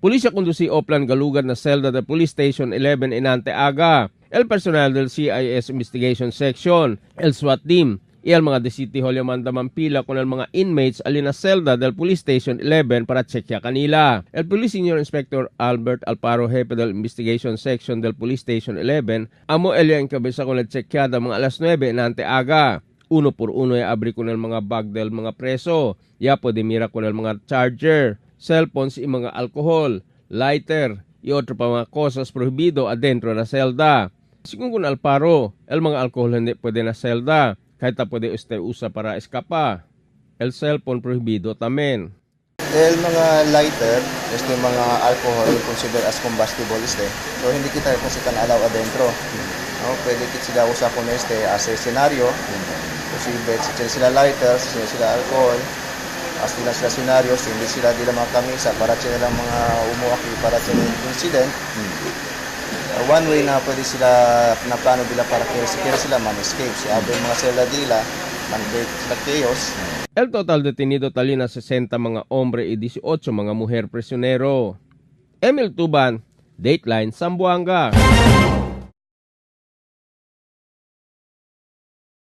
Pulisya conducí plan galugad na celda del Police Station 11 en Anteaga. El personal del CIS Investigation Section, el SWAT team, y el mga desitiho mandaman pila con el mga inmates alina celda del Police Station 11 para checkya kanila. El Police Senior Inspector Albert Alparo, jefe del Investigation Section del Police Station 11, amo elya ang kabisa con el checkada mga alas 9 en Anteaga. Uno por uno ay abri con el mga bag del mga preso. Ya pwede mira con el mga charger, cellphones y mga alcohol, lighter, y otro pa mga cosas prohibido adentro na celda. Según Alparo, el mga alcohol hindi pwede na celda, kahit na pwede usted usa para escapa. El cellphone prohibido tamen. El mga lighter, mga alcohol, consider as combustible so hindi kita kasi allow adentro. No, pwede kita sila usa con as a scenario. Posible sila lighter, sila alcohol. As nila sila scenario, hindi sila dila mga kamisa para sila mga umuaki para sa incident. One way na pwede sila na plano nila para kaya sila man-escape. Siya mga sila dila, man-break sila chaos. El total detenido talina 60 mga hombre y 18 mga mujer prisionero. Emil Tuban, Dateline, Zamboanga.